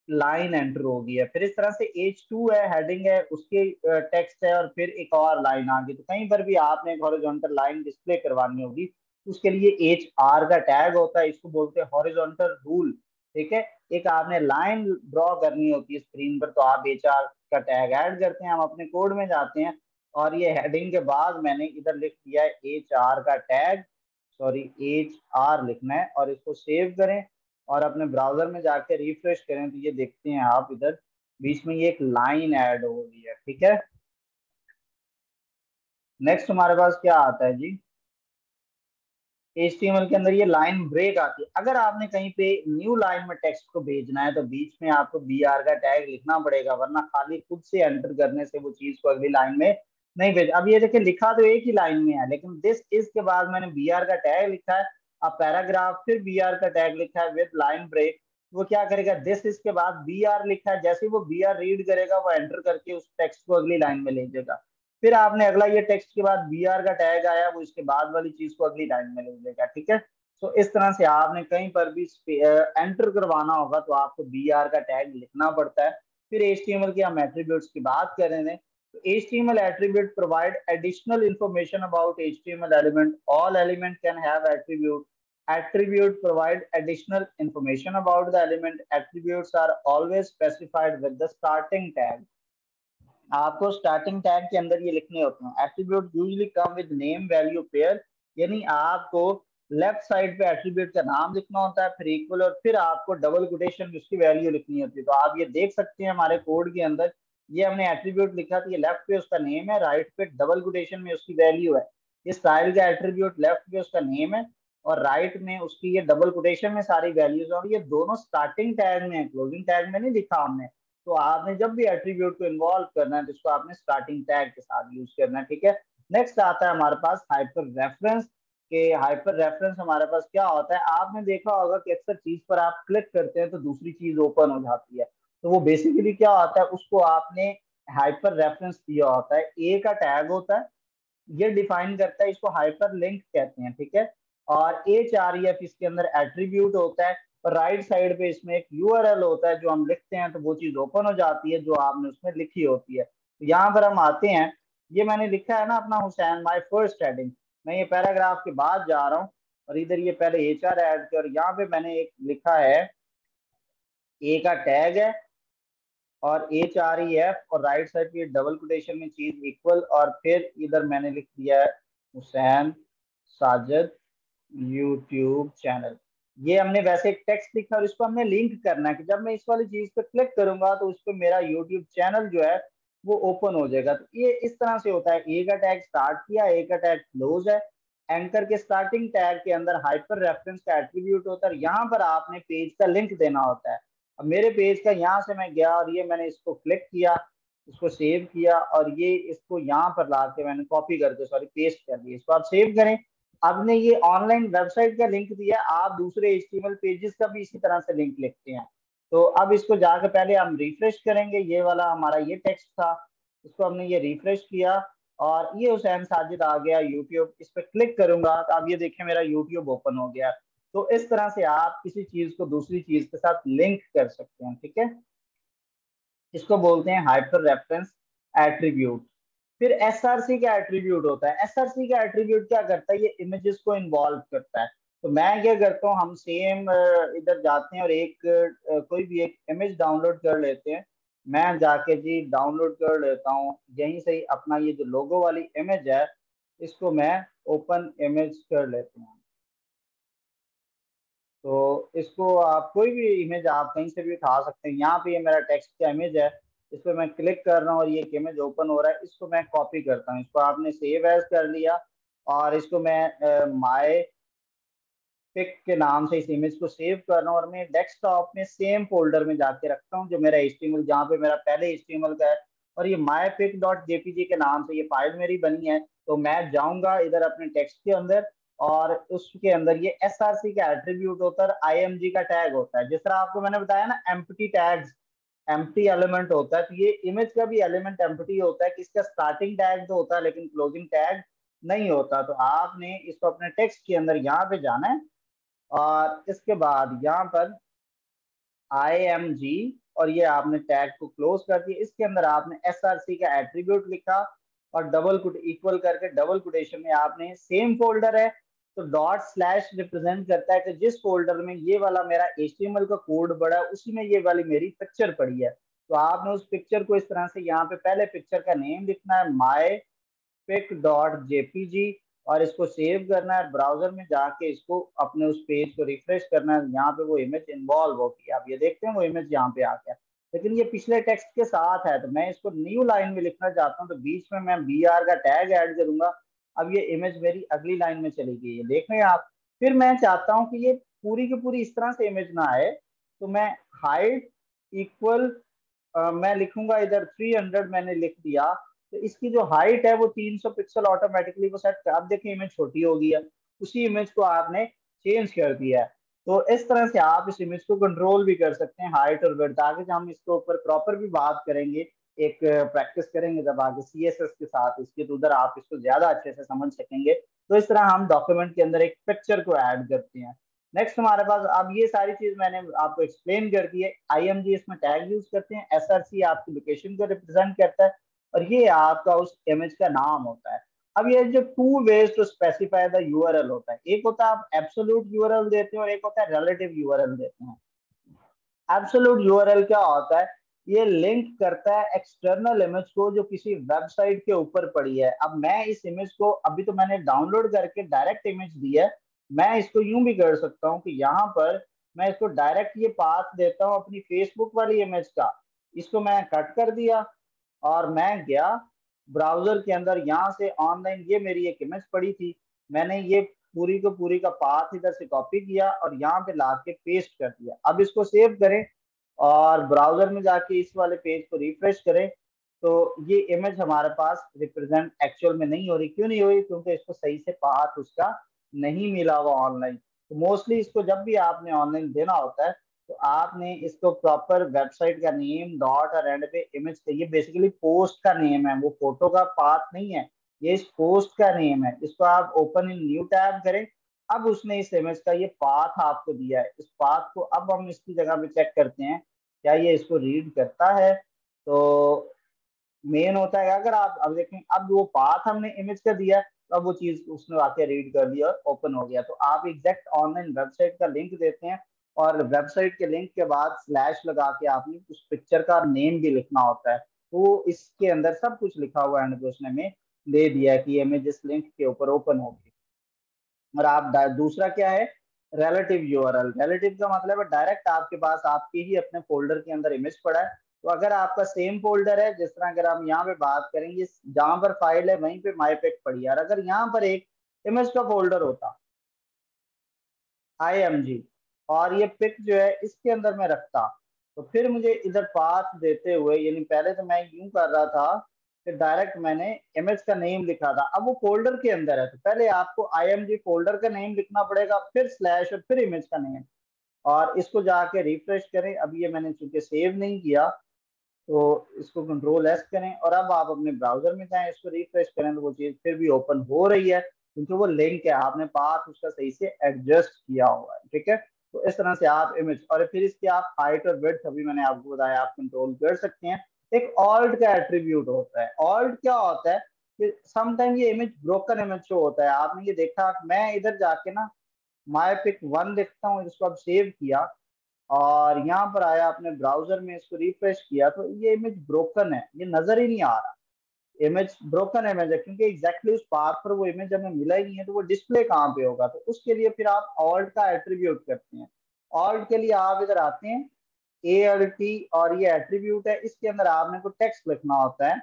लाइन एंटर हो गई है। फिर इस तरह से H2 है, हेडिंग है, उसके टेक्स्ट है, और फिर एक और लाइन आ गई। तो कहीं पर भी आपने एक हॉरिजॉन्टल लाइन डिस्प्ले करवानी होगी, उसके लिए HR का टैग होता है, इसको बोलते हैं हॉरिजॉन्टल रूल, ठीक है। एक आपने लाइन ड्रॉ करनी होती है स्क्रीन पर, तो आप HR का टैग ऐड करते हैं। हम अपने कोड में जाते हैं, और ये हेडिंग के बाद मैंने इधर लिख दिया है HR का टैग, सॉरी HR लिखना है, और इसको सेव करें और अपने ब्राउजर में जाके रिफ्रेश करें तो ये देखते हैं आप इधर बीच में ये एक लाइन ऐड हो गई है। ठीक है, नेक्स्ट हमारे पास क्या आता है जी, HTML के अंदर ये लाइन ब्रेक आती है। अगर आपने कहीं पे न्यू लाइन में टेक्स्ट को भेजना है तो बीच में आपको BR का टैग लिखना पड़ेगा, वरना खाली खुद से एंटर करने से वो चीज को अगली लाइन में नहीं भेज। अब ये देखिए लिखा तो एक ही लाइन में है, लेकिन दिस इज के बाद मैंने BR का टैग लिखा है। अब पैराग्राफ फिर BR का टैग लिखा है विद लाइन ब्रेक। वो क्या करेगा, दिस इज के बाद BR लिखा है, जैसे ही वो BR रीड करेगा वो एंटर करके उस टेक्स्ट को अगली लाइन में ले जाएगा। फिर आपने अगला ये टेक्स्ट के बाद BR का टैग आया, वो इसके बाद वाली चीज को अगली लाइन में ले लेगा। ठीक है, तो इस तरह से आपने कहीं पर भी एंटर करवाना होगा तो आपको BR का टैग लिखना पड़ता है। फिर HTML की हम एट्रीब्यूट्स की बात कर रहे हैं, तो HTML attribute provide additional information about HTML element. All element can have attribute. Attribute provide additional information about the element. Attributes are always specified with the starting tag. आपको स्टार्टिंग टैग के अंदर ये लिखने होते हैं। Attribute usually come with name value pair, यानी आपको left side पे एट्रीब्यूट का नाम लिखना होता है, फिर इक्वल, और फिर आपको डबल कोटेशन में उसकी वैल्यू लिखनी होती है। तो आप ये देख सकते हैं हमारे कोड के अंदर ये हमने एट्रीब्यूट लिखा था, ये लेफ्ट पे उसका नेम है, राइट पे डबल कोटेशन में उसकी वैल्यू है। ये स्टाइल का एट्रीब्यूट लेफ्ट पे उसका नेम है और राइट में उसकी ये डबल कोटेशन में सारी वैल्यूज, और ये दोनों स्टार्टिंग टैग में है, क्लोजिंग टैग में नहीं लिखा हमने। तो आपने जब भी एट्रीब्यूट को इन्वॉल्व करना है तो इसको आपने स्टार्टिंग टैग के साथ यूज करना है। ठीक है, नेक्स्ट आता है हमारे पास हाइपर रेफरेंस। के हाइपर रेफरेंस हमारे पास क्या होता है, आपने देखा होगा कि अक्सर चीज पर आप क्लिक करते हैं तो दूसरी चीज ओपन हो जाती है। तो वो बेसिकली क्या होता है, उसको आपने हाइपर रेफरेंस दिया होता है। ए का टैग होता है, ये डिफाइन करता है, इसको हाइपर लिंक कहते हैं। ठीक है, और HREF इसके अंदर एट्रीब्यूट होता है, और राइट साइड पे इसमें एक URL होता है, जो हम लिखते हैं तो वो चीज ओपन हो जाती है जो आपने उसमें लिखी होती है। तो यहाँ पर हम आते हैं, ये मैंने लिखा है ना अपना हुसैन माय फर्स्ट हेडिंग, मैं ये पैराग्राफ के बाद जा रहा हूँ और इधर ये पहले HR ऐड किया, और यहाँ पे मैंने एक लिखा है ए का टैग है और HREF, और राइट साइड पे डबल कोटेशन में चीज इक्वल, और फिर इधर मैंने लिख दिया है हुसैन साजिद यूट्यूब चैनल। ये हमने वैसे एक टेक्स्ट लिखा और इसको हमने लिंक करना है कि जब मैं इस वाली चीज पे क्लिक करूंगा तो उस पर मेरा यूट्यूब चैनल जो है वो ओपन हो जाएगा। तो ये इस तरह से होता है, ए का टैग स्टार्ट किया, ए का टैग क्लोज है। एंकर के स्टार्टिंग टैग के अंदर हाइपर रेफरेंस का एट्रीब्यूट होता है, यहाँ पर आपने पेज का लिंक देना होता है। अब मेरे पेज का यहाँ से मैं गया और ये मैंने इसको क्लिक किया, इसको सेव किया, और ये इसको यहाँ पर ला के मैंने कॉपी करके सॉरी पेस्ट कर दिया। इसको आप सेव करें, आपने ये ऑनलाइन वेबसाइट का लिंक दिया, आप दूसरे HTML पेजेस का भी इसी तरह से लिंक लिखते हैं। तो अब इसको जाकर पहले हम रिफ्रेश करेंगे, ये वाला हमारा ये टेक्स्ट था, इसको हमने ये रिफ्रेश किया और ये हुसैन साजिद आ गया यूट्यूब। इस पर क्लिक करूंगा तो अब ये देखें मेरा यूट्यूब ओपन हो गया। तो इस तरह से आप किसी चीज को दूसरी चीज के साथ लिंक कर सकते हैं। ठीक है, इसको बोलते हैं हाइपर रेफरेंस एट्रीब्यूट। फिर SRC का एट्रीब्यूट होता है। SRC का एट्रीब्यूट क्या करता है, ये इमेजेस को इन्वॉल्व करता है। तो मैं क्या करता हूँ, हम सेम इधर जाते हैं और एक कोई भी एक इमेज डाउनलोड कर लेते हैं। मैं जाके जी डाउनलोड कर लेता हूँ यहीं से ही अपना ये जो लोगो वाली इमेज है, इसको मैं ओपन इमेज कर लेता हूँ। तो इसको आप कोई भी इमेज आप कहीं से भी उठा सकते हैं। यहाँ पे ये मेरा टेक्स्ट का इमेज है, इस पर मैं क्लिक कर रहा हूँ और ये एक इमेज ओपन हो रहा है। इसको मैं कॉपी करता हूँ, इसको आपने सेव एज कर लिया और इसको मैं माय पिक के नाम से इस इमेज को सेव कर रहा हूँ और मैं डेस्कटॉप में सेम फोल्डर में जाके रखता हूँ जो मेरा HTML, जहाँ पे मेरा पहले HTML का है। और ये mypic.jpg के नाम से ये फाइल मेरी बनी है। तो मैं जाऊंगा इधर अपने टेक्स्ट के अंदर और उसके अंदर ये SRC का एट्रीब्यूट होता है, IMG का टैग होता है। जिस तरह आपको मैंने बताया ना एम्प्टी टैग्स, एम्प्टी एलिमेंट होता है, तो ये इमेज का भी एलिमेंट एम्प्टी होता है कि इसका स्टार्टिंग टैग तो होता है लेकिन क्लोजिंग टैग नहीं होता। तो आपने इसको अपने टेक्स्ट के अंदर यहाँ पे जाना है और इसके बाद यहाँ पर IMG, और ये आपने टैग को क्लोज कर दिया। इसके अंदर आपने SRC का एट्रीब्यूट लिखा और डबल कुट इक्वल करके डबल कोटेशन में आपने सेम फोल्डर है तो डॉट स्लैश रिप्रेजेंट करता है कि जिस फोल्डर में ये वाला मेरा HTML का कोड पड़ा है उसी में ये वाली मेरी पिक्चर पड़ी है। तो आपने उस पिक्चर को इस तरह से यहाँ पे पहले पिक्चर का नेम लिखना है माय pic.jpg और इसको सेव करना है। ब्राउजर में जाके इसको अपने उस पेज को रिफ्रेश करना है। यहाँ पे वो इमेज इन्वॉल्व होगी, आप ये देखते हैं वो इमेज यहाँ पे आ गया, लेकिन ये पिछले टेक्स्ट के साथ है। तो मैं इसको न्यू लाइन में लिखना चाहता हूँ, तो बीच में मैं br का टैग ऐड करूंगा। अब ये इमेज मेरी अगली लाइन में चली गई है, देख रहे हैं आप। फिर मैं चाहता हूँ कि ये पूरी की पूरी इस तरह से इमेज ना आए, तो मैं हाइट इक्वल मैं लिखूंगा इधर 300 मैंने लिख दिया, तो इसकी जो हाइट है वो 300 पिक्सल ऑटोमेटिकली वो सेट। आप देखिए इमेज छोटी हो गई है, उसी इमेज को आपने चेंज कर दिया है। तो इस तरह से आप इस इमेज को कंट्रोल भी कर सकते हैं, हाइट और विड्थ। आगे हम इसके ऊपर प्रॉपर भी बात करेंगे, एक प्रैक्टिस करेंगे जब आगे सीएसएस के साथ इसके, तो उधर आप इसको ज्यादा अच्छे से समझ सकेंगे। तो इस तरह हम डॉक्यूमेंट के अंदर एक पिक्चर को ऐड करते हैं। नेक्स्ट हमारे पास, अब ये सारी चीज मैंने आपको एक्सप्लेन कर दी है। आईएमजी इसमें टैग यूज करते हैं, एसआरसी आपकी लोकेशन को रिप्रेजेंट करता है, और ये आपका उस इमेज का नाम होता है। अब ये जो two ways to specify the URL होता है, एक होता है आप एब्सोल्यूट यूआरएल देते हैं और एक होता है रिलेटिव यूआरएल देते हैं। एब्सोल्यूट यूआरएल क्या होता है? ये लिंक करता है एक्सटर्नल इमेज को जो किसी वेबसाइट के ऊपर पड़ी है। अब मैं इस इमेज को, अभी तो मैंने डाउनलोड करके डायरेक्ट इमेज दी है, मैं इसको यूं भी कर सकता हूं कि यहाँ पर मैं इसको डायरेक्ट ये पाथ देता हूँ अपनी फेसबुक वाली इमेज का। इसको मैं कट कर दिया और मैं गया ब्राउजर के अंदर, यहाँ से ऑनलाइन ये मेरी एक इमेज पड़ी थी, मैंने ये पूरी को पूरी का पाथ इधर से कॉपी किया और यहाँ पे ला के पेस्ट कर दिया। अब इसको सेव करें और ब्राउजर में जाके इस वाले पेज को रिफ्रेश करें, तो ये इमेज हमारे पास रिप्रेजेंट एक्चुअल में नहीं हो रही। क्यों नहीं हो रही? क्योंकि इसको सही से पाथ उसका नहीं मिला हुआ ऑनलाइन। तो मोस्टली इसको जब भी आपने ऑनलाइन देना होता है, तो आपने इसको प्रॉपर वेबसाइट का नेम डॉट और एंड पे इमेज चाहिए। बेसिकली पोस्ट का नेम है, वो फोटो का पाथ नहीं है, ये इस पोस्ट का नेम है। इसको आप ओपन इन न्यू टैब करें। अब उसने इस इमेज का ये पाथ आपको दिया है, इस पाथ को अब हम इसकी जगह पे चेक करते हैं क्या ये इसको रीड करता है। तो मेन होता है, अगर आप अब देखें, अब वो पाथ हमने इमेज का दिया है, तो अब वो चीज उसने आके रीड कर दिया और ओपन हो गया। तो आप एग्जैक्ट ऑनलाइन वेबसाइट का लिंक देते हैं और वेबसाइट के लिंक के बाद स्लैश लगा के आपने उस पिक्चर का नेम भी लिखना होता है। तो इसके अंदर सब कुछ लिखा हुआ है, उसने में दे दिया है कि इमेज इस लिंक के ऊपर ओपन होगी। और आप दूसरा क्या है? Relative URL. रिलेटिव का मतलब है डायरेक्ट आपके पास आपके ही अपने फोल्डर के अंदर इमेज पड़ा है। तो अगर आपका सेम फोल्डर है, जिस तरह अगर हम यहाँ पे बात करेंगे, जहां पर फाइल है वहीं पे माई पिक पड़ी है, और अगर यहाँ पर एक इमेज का फोल्डर होता IMG और ये पिक जो है इसके अंदर मैं रखता, तो फिर मुझे इधर पाथ देते हुए, यानी पहले तो मैं यूं कर रहा था कि डायरेक्ट मैंने इमेज का नेम लिखा था। अब वो फोल्डर के अंदर है, तो पहले आपको IMG फोल्डर का नेम लिखना पड़ेगा, फिर स्लैश और फिर इमेज का नेम, और इसको जाके रिफ्रेश करें। अब ये मैंने चूंकि सेव नहीं किया, तो इसको कंट्रोल एस करें और अब आप अपने ब्राउजर में जाएं, इसको रिफ्रेश करें, तो वो चीज फिर भी ओपन हो रही है, क्योंकि वो लिंक है, आपने पाथ उसका सही से एडजस्ट किया हुआ है। ठीक है, तो इस तरह से आप इमेज, और फिर इसकी आप हाइट और विड्थ, अभी मैंने आपको बताया, आप कंट्रोल कर सकते हैं। एक ऑल्ट का एट्रीब्यूट होता है। ऑल्ट क्या होता है कि समटाइम ये इमेज ब्रोकन इमेज शो होता है। आपने ये देखा, मैं इधर जाके ना माई पिक 1 लिखता हूँ, जिसको अब सेव किया और यहाँ पर आया अपने ब्राउजर में, इसको रिफ्रेश किया, तो ये इमेज ब्रोकन है, ये नजर ही नहीं आ रहा। इमेज ब्रोकन इमेज है, क्योंकि एग्जैक्टली उस पाथ पर वो इमेज हमें मिला ही नहीं है, तो वो डिस्प्ले कहाँ पे होगा? तो उसके लिए फिर आप ऑल्ट का एट्रीब्यूट करते हैं। ऑल्ट के लिए आप इधर आते हैं, ALT, और ये एट्रीब्यूट है, इसके अंदर आपने को टेक्स्ट लिखना होता है।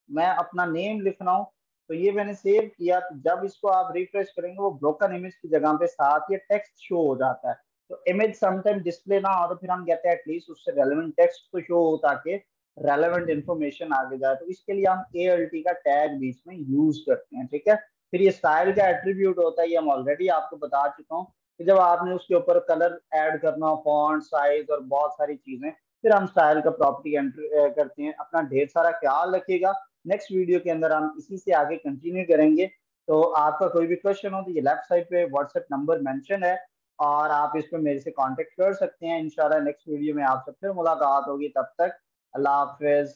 मैं अपना नेम लिख रहा हूँ, तो ये मैंने सेव किया, तो जब इसको आप रिफ्रेश करेंगे, वो ब्रोकन इमेज की जगह पे साथ ये टेक्स्ट शो हो जाता है। तो इमेज समटाइम डिस्प्ले ना हो, तो फिर हम कहते हैं एटलीस्ट उससे रेलेवेंट टेक्स्ट तो शो हो, ताकि रेलेवेंट इन्फॉर्मेशन आगे जाए। तो इसके लिए हम ALT का टैग बीच में यूज करते हैं। ठीक है, फिर ये स्टाइल का एट्रीब्यूट होता है, ये हम ऑलरेडी आपको बता चुका हूँ कि जब आपने उसके ऊपर कलर ऐड करना हो, फॉन्ट साइज और बहुत सारी चीजें, फिर हम स्टाइल का प्रॉपर्टी एंटर करते हैं। अपना ढेर सारा ख्याल रखिएगा। नेक्स्ट वीडियो के अंदर हम इसी से आगे कंटिन्यू करेंगे। तो आपका कोई भी क्वेश्चन हो तो ये लेफ्ट साइड पे व्हाट्सएप नंबर मेंशन है, और आप इस पर मेरे से कांटेक्ट कर सकते हैं। इंशाल्लाह नेक्स्ट वीडियो में आपसे फिर मुलाकात होगी। तब तक अल्लाह हाफिज।